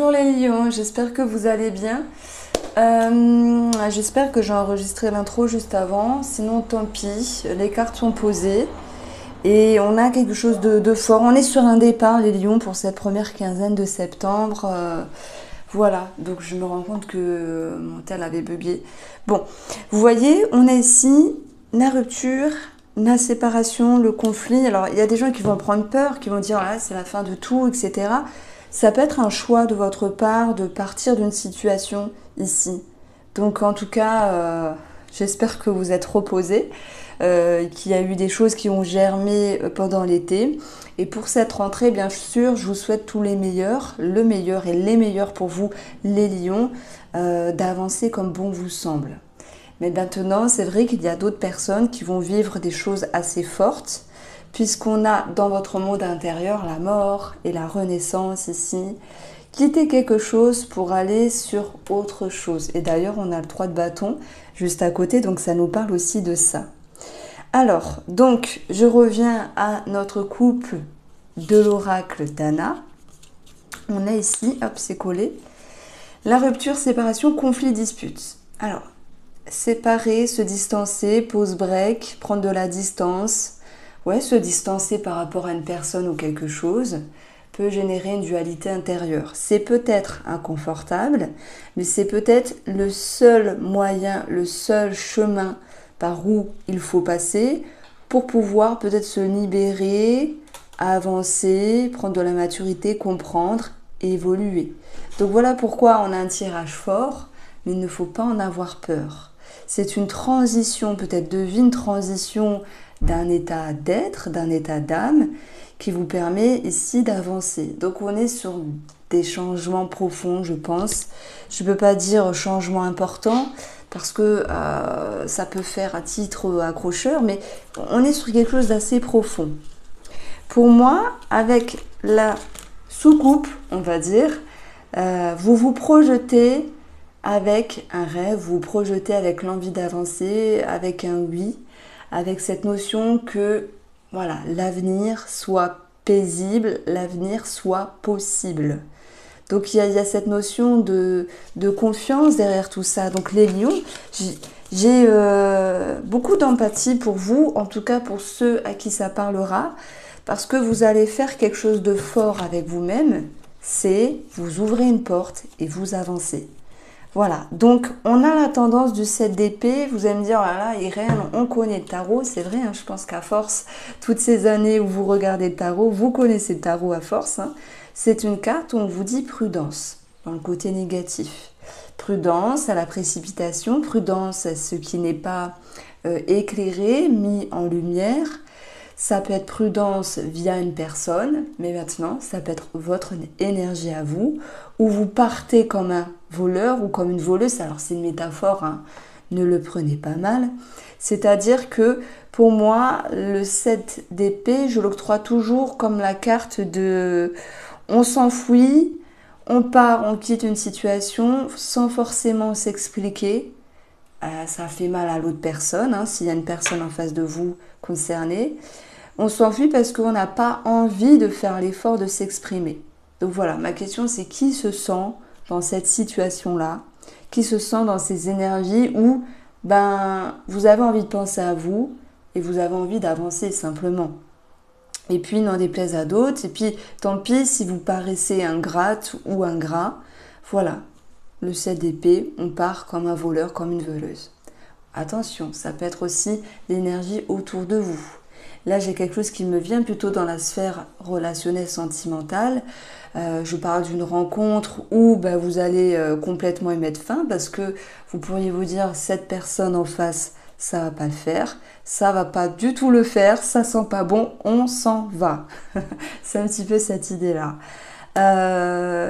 Bonjour les lions, j'espère que vous allez bien. J'espère que j'ai enregistré l'intro juste avant, sinon tant pis, les cartes sont posées et on a quelque chose de fort. On est sur un départ les lions pour cette première quinzaine de septembre. Voilà, donc je me rends compte que mon tel avait bugué. Bon, vous voyez, on a ici la rupture, la séparation, le conflit. Alors il y a des gens qui vont prendre peur, qui vont dire ah, c'est la fin de tout, etc. Ça peut être un choix de votre part de partir d'une situation ici. Donc en tout cas, j'espère que vous êtes reposés, qu'il y a eu des choses qui ont germé pendant l'été. Et pour cette rentrée, bien sûr, je vous souhaite tous les meilleurs, le meilleur et les meilleurs pour vous, les lions, d'avancer comme bon vous semble. Mais maintenant, c'est vrai qu'il y a d'autres personnes qui vont vivre des choses assez fortes, puisqu'on a dans votre monde intérieur la mort et la renaissance ici. Quitter quelque chose pour aller sur autre chose. Et d'ailleurs, on a le 3 de bâton juste à côté, donc ça nous parle aussi de ça. Alors, donc, je reviens à notre couple de l'oracle d'Anna. On a ici, hop, c'est collé, la rupture, séparation, conflit, dispute. Alors, séparer, se distancer, pause break, prendre de la distance. Ouais, se distancer par rapport à une personne ou quelque chose peut générer une dualité intérieure. C'est peut-être inconfortable, mais c'est peut-être le seul moyen, le seul chemin par où il faut passer pour pouvoir peut-être se libérer, avancer, prendre de la maturité, comprendre et évoluer. Donc voilà pourquoi on a un tirage fort, mais il ne faut pas en avoir peur. C'est une transition peut-être de vie, une transition d'un état d'être, d'un état d'âme qui vous permet ici d'avancer. Donc on est sur des changements profonds, je pense. Je ne peux pas dire changement important parce que ça peut faire à titre accrocheur, mais on est sur quelque chose d'assez profond. Pour moi, avec la soucoupe, on va dire, vous vous projetez avec un rêve, vous vous projetez avec l'envie d'avancer, avec un oui, avec cette notion que voilà, l'avenir soit paisible, l'avenir soit possible. Donc il y a cette notion de confiance derrière tout ça. Donc les lions, j'ai beaucoup d'empathie pour vous, en tout cas pour ceux à qui ça parlera, parce que vous allez faire quelque chose de fort avec vous-même, c'est vous ouvrez une porte et vous avancez. Voilà, donc on a la tendance du 7 d'épée, vous allez me dire, oh là là, Irène, on connaît le tarot, c'est vrai, hein, je pense qu'à force, toutes ces années où vous regardez le tarot, vous connaissez le tarot à force, hein, c'est une carte où on vous dit prudence, dans le côté négatif. Prudence à la précipitation, prudence à ce qui n'est pas éclairé, mis en lumière. Ça peut être prudence via une personne, mais maintenant, ça peut être votre énergie à vous, où vous partez comme un voleur ou comme une voleuse. Alors, c'est une métaphore, hein, ne le prenez pas mal. C'est-à-dire que, pour moi, le 7 d'épée, je l'octroie toujours comme la carte de... On s'enfuit, on part, on quitte une situation sans forcément s'expliquer. Ça fait mal à l'autre personne, hein, s'il y a une personne en face de vous concernée. On s'enfuit parce qu'on n'a pas envie de faire l'effort de s'exprimer. Donc voilà, ma question c'est qui se sent dans cette situation-là, qui se sent dans ces énergies où vous avez envie de penser à vous et vous avez envie d'avancer simplement. Et puis n'en déplaise à d'autres, et puis tant pis si vous paraissez ingrate ou ingrat. Voilà, le 7 d'épée, on part comme un voleur, comme une voleuse. Attention, ça peut être aussi l'énergie autour de vous. Là, j'ai quelque chose qui me vient plutôt dans la sphère relationnelle sentimentale. Je parle d'une rencontre où vous allez complètement y mettre fin parce que vous pourriez vous dire cette personne en face, ça va pas le faire, ça va pas du tout le faire, ça sent pas bon, on s'en va. C'est un petit peu cette idée-là.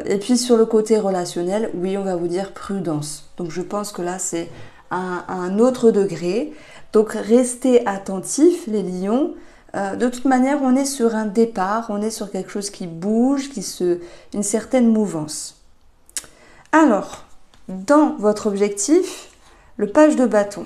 Et puis sur le côté relationnel, oui, on va vous dire prudence. Donc je pense que là, c'est un autre degré. Donc restez attentifs les lions. De toute manière, on est sur un départ, on est sur quelque chose qui bouge, une certaine mouvance. Alors, dans votre objectif, le page de bâton.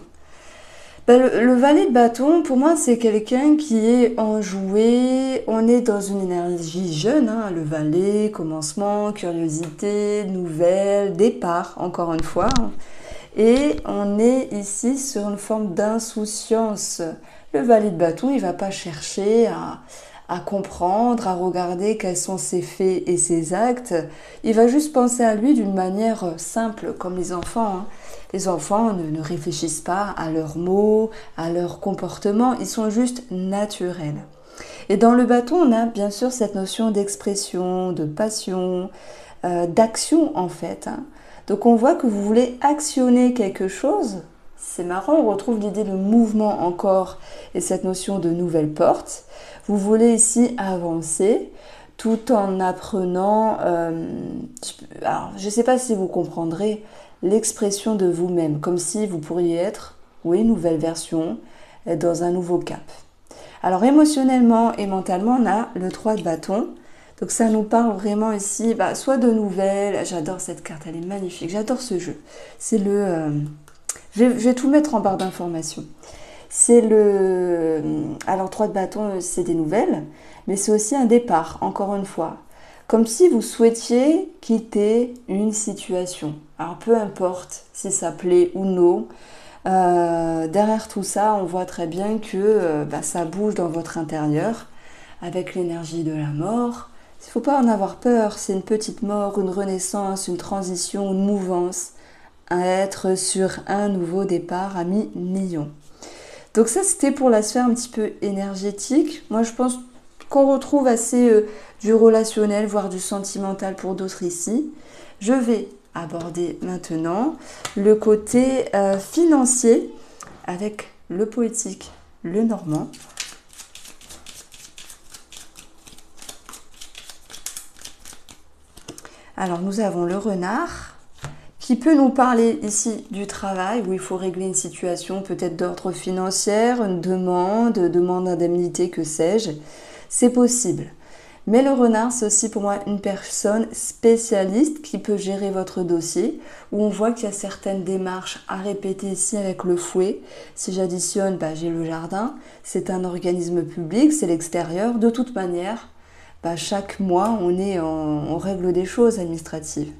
Ben, le valet de bâton, pour moi, c'est quelqu'un qui est enjoué. On est dans une énergie jeune, hein, le valet, commencement, curiosité, nouvelle, départ, encore une fois. Et on est ici sur une forme d'insouciance. Le valet de bâton, il ne va pas chercher à comprendre, à regarder quels sont ses faits et ses actes. Il va juste penser à lui d'une manière simple, comme les enfants, hein. Les enfants ne réfléchissent pas à leurs mots, à leur comportement, ils sont juste naturels. Et dans le bâton, on a bien sûr cette notion d'expression, de passion, d'action en fait, hein. Donc on voit que vous voulez actionner quelque chose. C'est marrant, on retrouve l'idée de mouvement encore et cette notion de nouvelle porte. Vous voulez ici avancer tout en apprenant, alors je ne sais pas si vous comprendrez, l'expression de vous-même, comme si vous pourriez être, oui, une nouvelle version, dans un nouveau cap. Alors émotionnellement et mentalement, on a le 3 de bâton. Donc ça nous parle vraiment ici, soit de nouvelles, j'adore cette carte, elle est magnifique, j'adore ce jeu. C'est je vais tout mettre en barre d'informations. Alors 3 de bâton, c'est des nouvelles, mais c'est aussi un départ, encore une fois. Comme si vous souhaitiez quitter une situation. Alors peu importe si ça plaît ou non, derrière tout ça, on voit très bien que ça bouge dans votre intérieur, avec l'énergie de la mort. Il ne faut pas en avoir peur, c'est une petite mort, une renaissance, une transition, une mouvance, à être sur un nouveau départ à mi-million. Donc ça, c'était pour la sphère un petit peu énergétique. Moi, je pense qu'on retrouve assez du relationnel, voire du sentimental pour d'autres ici. Je vais aborder maintenant le côté financier avec le poétique, le normand. Alors, nous avons le renard qui peut nous parler ici du travail où il faut régler une situation peut-être d'ordre financier, une demande d'indemnité, que sais-je. C'est possible. Mais le renard, c'est aussi pour moi une personne spécialiste qui peut gérer votre dossier, où on voit qu'il y a certaines démarches à répéter ici avec le fouet. Si j'additionne, j'ai le jardin, c'est un organisme public, c'est l'extérieur. De toute manière, chaque mois, on règle des choses administratives.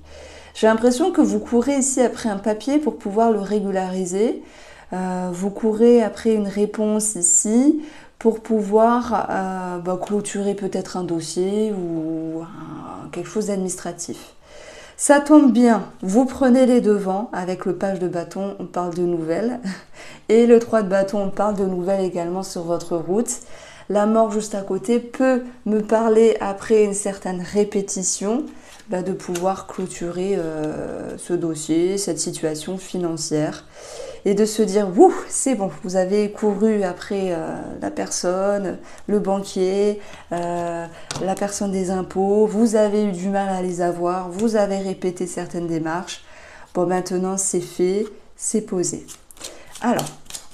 J'ai l'impression que vous courez ici après un papier pour pouvoir le régulariser. Vous courez après une réponse ici pour pouvoir clôturer peut-être un dossier ou quelque chose d'administratif. Ça tombe bien, vous prenez les devants. Avec le page de bâton, on parle de nouvelles. Et le 3 de bâton, on parle de nouvelles également sur votre route. La mort juste à côté peut me parler après une certaine répétition de pouvoir clôturer ce dossier, cette situation financière et de se dire « Ouh, c'est bon, vous avez couru après la personne, le banquier, la personne des impôts, vous avez eu du mal à les avoir, vous avez répété certaines démarches. Bon, maintenant c'est fait, c'est posé. » Alors,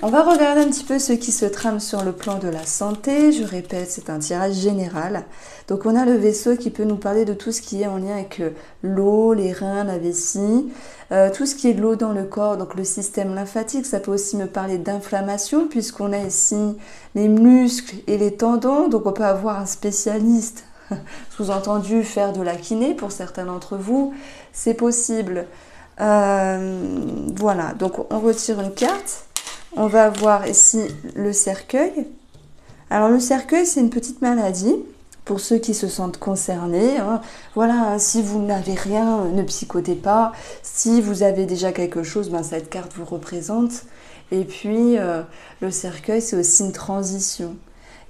on va regarder un petit peu ce qui se trame sur le plan de la santé. Je répète, c'est un tirage général. Donc on a le vaisseau qui peut nous parler de tout ce qui est en lien avec l'eau, les reins, la vessie, tout ce qui est de l'eau dans le corps, donc le système lymphatique. Ça peut aussi me parler d'inflammation puisqu'on a ici les muscles et les tendons. Donc on peut avoir un spécialiste, sous-entendu faire de la kiné pour certains d'entre vous. C'est possible. Voilà, donc on retire une carte. On va voir ici le cercueil. Alors le cercueil, c'est une petite maladie pour ceux qui se sentent concernés. Hein. Voilà, hein, si vous n'avez rien, ne psychotez pas. Si vous avez déjà quelque chose, cette carte vous représente. Et puis le cercueil, c'est aussi une transition.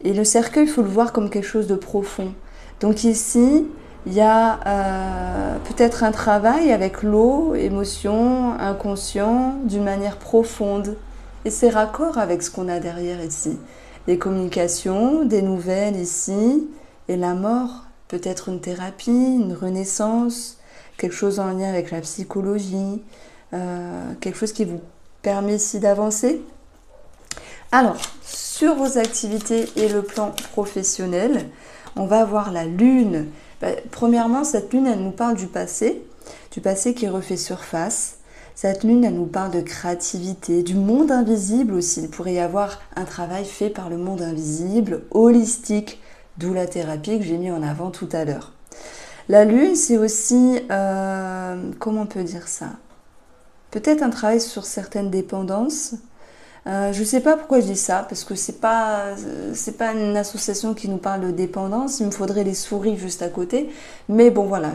Et le cercueil, il faut le voir comme quelque chose de profond. Donc ici, il y a peut-être un travail avec l'eau, émotion, inconscient, d'une manière profonde. Et c'est raccord avec ce qu'on a derrière ici. Les communications, des nouvelles ici, et la mort, peut-être une thérapie, une renaissance, quelque chose en lien avec la psychologie, quelque chose qui vous permet ici d'avancer. Alors, sur vos activités et le plan professionnel, on va avoir la lune. Premièrement, cette lune, elle nous parle du passé qui refait surface. Cette lune, elle nous parle de créativité, du monde invisible aussi. Il pourrait y avoir un travail fait par le monde invisible, holistique, d'où la thérapie que j'ai mis en avant tout à l'heure. La lune, c'est aussi, comment on peut dire ça? Peut-être un travail sur certaines dépendances. Je ne sais pas pourquoi je dis ça, parce que c'est pas une association qui nous parle de dépendance. Il me faudrait les souris juste à côté. Mais bon, voilà,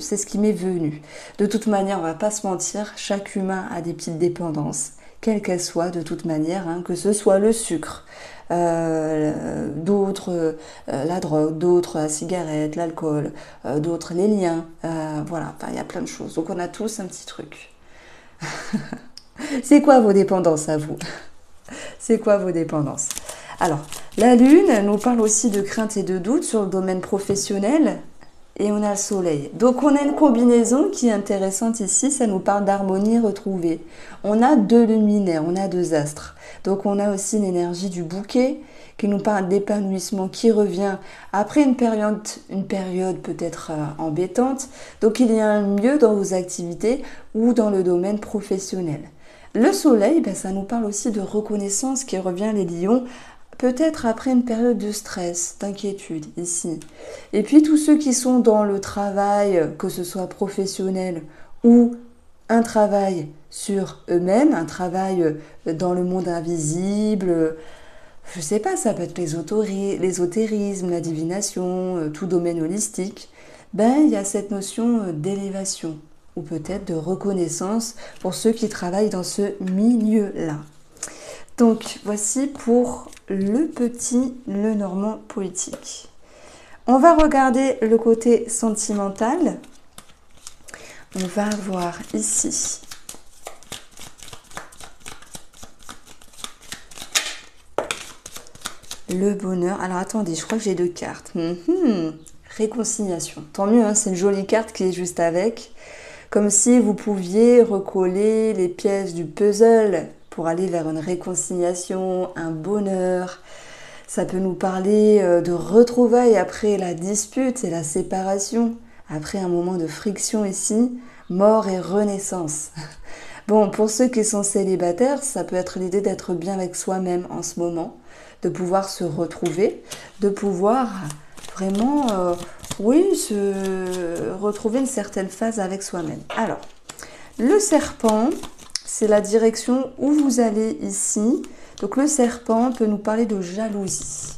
c'est ce qui m'est venu. De toute manière, on va pas se mentir, chaque humain a des petites dépendances, quelles qu'elles soient, de toute manière, hein, que ce soit le sucre, d'autres la drogue, d'autres la cigarette, l'alcool, d'autres les liens. Voilà, enfin, il y a plein de choses. Donc on a tous un petit truc. C'est quoi vos dépendances à vous? C'est quoi vos dépendances? Alors, la lune nous parle aussi de crainte et de doute sur le domaine professionnel et on a le soleil. Donc on a une combinaison qui est intéressante ici, ça nous parle d'harmonie retrouvée. On a deux luminaires, on a deux astres. Donc on a aussi l'énergie du bouquet qui nous parle d'épanouissement qui revient après une période peut-être embêtante. Donc il y a un mieux dans vos activités ou dans le domaine professionnel. Le soleil, ça nous parle aussi de reconnaissance qui revient les lions, peut-être après une période de stress, d'inquiétude ici. Et puis tous ceux qui sont dans le travail, que ce soit professionnel ou un travail sur eux-mêmes, un travail dans le monde invisible, je sais pas, ça peut être l'ésotérisme, la divination, tout domaine holistique, il y a cette notion d'élévation ou peut-être de reconnaissance pour ceux qui travaillent dans ce milieu-là. Donc, voici pour le normand poétique. On va regarder le côté sentimental. On va voir ici le bonheur. Alors, attendez, je crois que j'ai deux cartes. Réconciliation. Tant mieux, hein, c'est une jolie carte qui est juste avec. Comme si vous pouviez recoller les pièces du puzzle pour aller vers une réconciliation, un bonheur. Ça peut nous parler de retrouvailles après la dispute et la séparation, après un moment de friction ici, mort et renaissance. Bon, pour ceux qui sont célibataires, ça peut être l'idée d'être bien avec soi-même en ce moment, de pouvoir se retrouver, de pouvoir vraiment, se retrouver une certaine phase avec soi-même. Alors, le serpent, c'est la direction où vous allez ici. Donc le serpent peut nous parler de jalousie.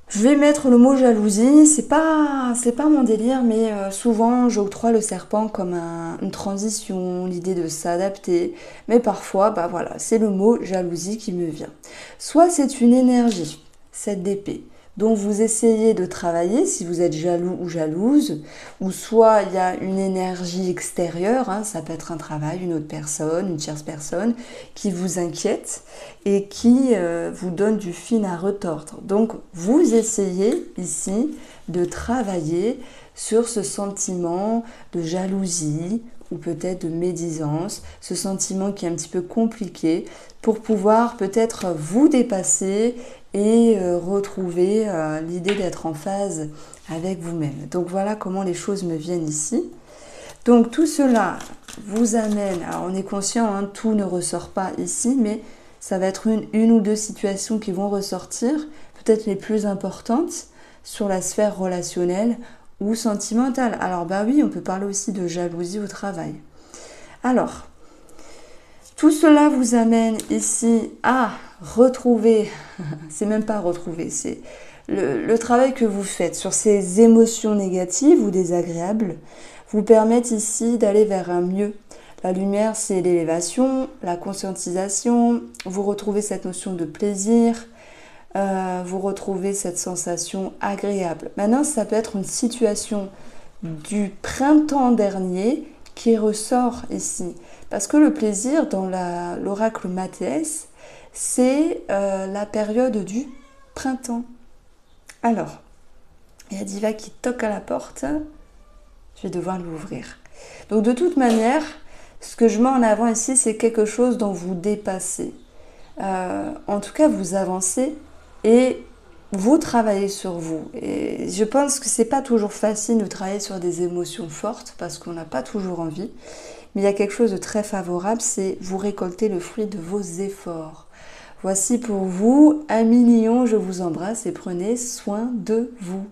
Je vais mettre le mot jalousie, c'est pas mon délire, mais souvent j'octroie le serpent comme une transition, l'idée de s'adapter. Mais parfois, voilà, c'est le mot jalousie qui me vient. Soit c'est une énergie, cette d'épée, dont vous essayez de travailler si vous êtes jaloux ou jalouse, ou soit il y a une énergie extérieure, hein, ça peut être un travail, une autre personne, une tierce personne, qui vous inquiète et qui vous donne du fil à retordre. Donc vous essayez ici de travailler sur ce sentiment de jalousie ou peut-être de médisance, ce sentiment qui est un petit peu compliqué pour pouvoir peut-être vous dépasser et retrouver l'idée d'être en phase avec vous-même. Donc voilà comment les choses me viennent ici. Donc tout cela vous amène, alors on est conscient, hein, tout ne ressort pas ici, mais ça va être une ou deux situations qui vont ressortir, peut-être les plus importantes sur la sphère relationnelle ou sentimentale. Alors oui, on peut parler aussi de jalousie au travail. Alors, tout cela vous amène ici à retrouver, c'est même pas retrouver, c'est le travail que vous faites sur ces émotions négatives ou désagréables vous permettent ici d'aller vers un mieux. La lumière, c'est l'élévation, la conscientisation, vous retrouvez cette notion de plaisir, vous retrouvez cette sensation agréable. Maintenant, ça peut être une situation du printemps dernier qui ressort ici. Parce que le plaisir, dans l'oracle Mathéès, c'est la période du printemps. Alors, il y a Diva qui toque à la porte. Je vais devoir l'ouvrir. Donc de toute manière, ce que je mets en avant ici, c'est quelque chose dont vous dépassez. En tout cas, vous avancez et vous travaillez sur vous. Et je pense que c'est pas toujours facile de travailler sur des émotions fortes parce qu'on n'a pas toujours envie. Mais il y a quelque chose de très favorable, c'est vous récolter le fruit de vos efforts. Voici pour vous, amis lions, je vous embrasse et prenez soin de vous.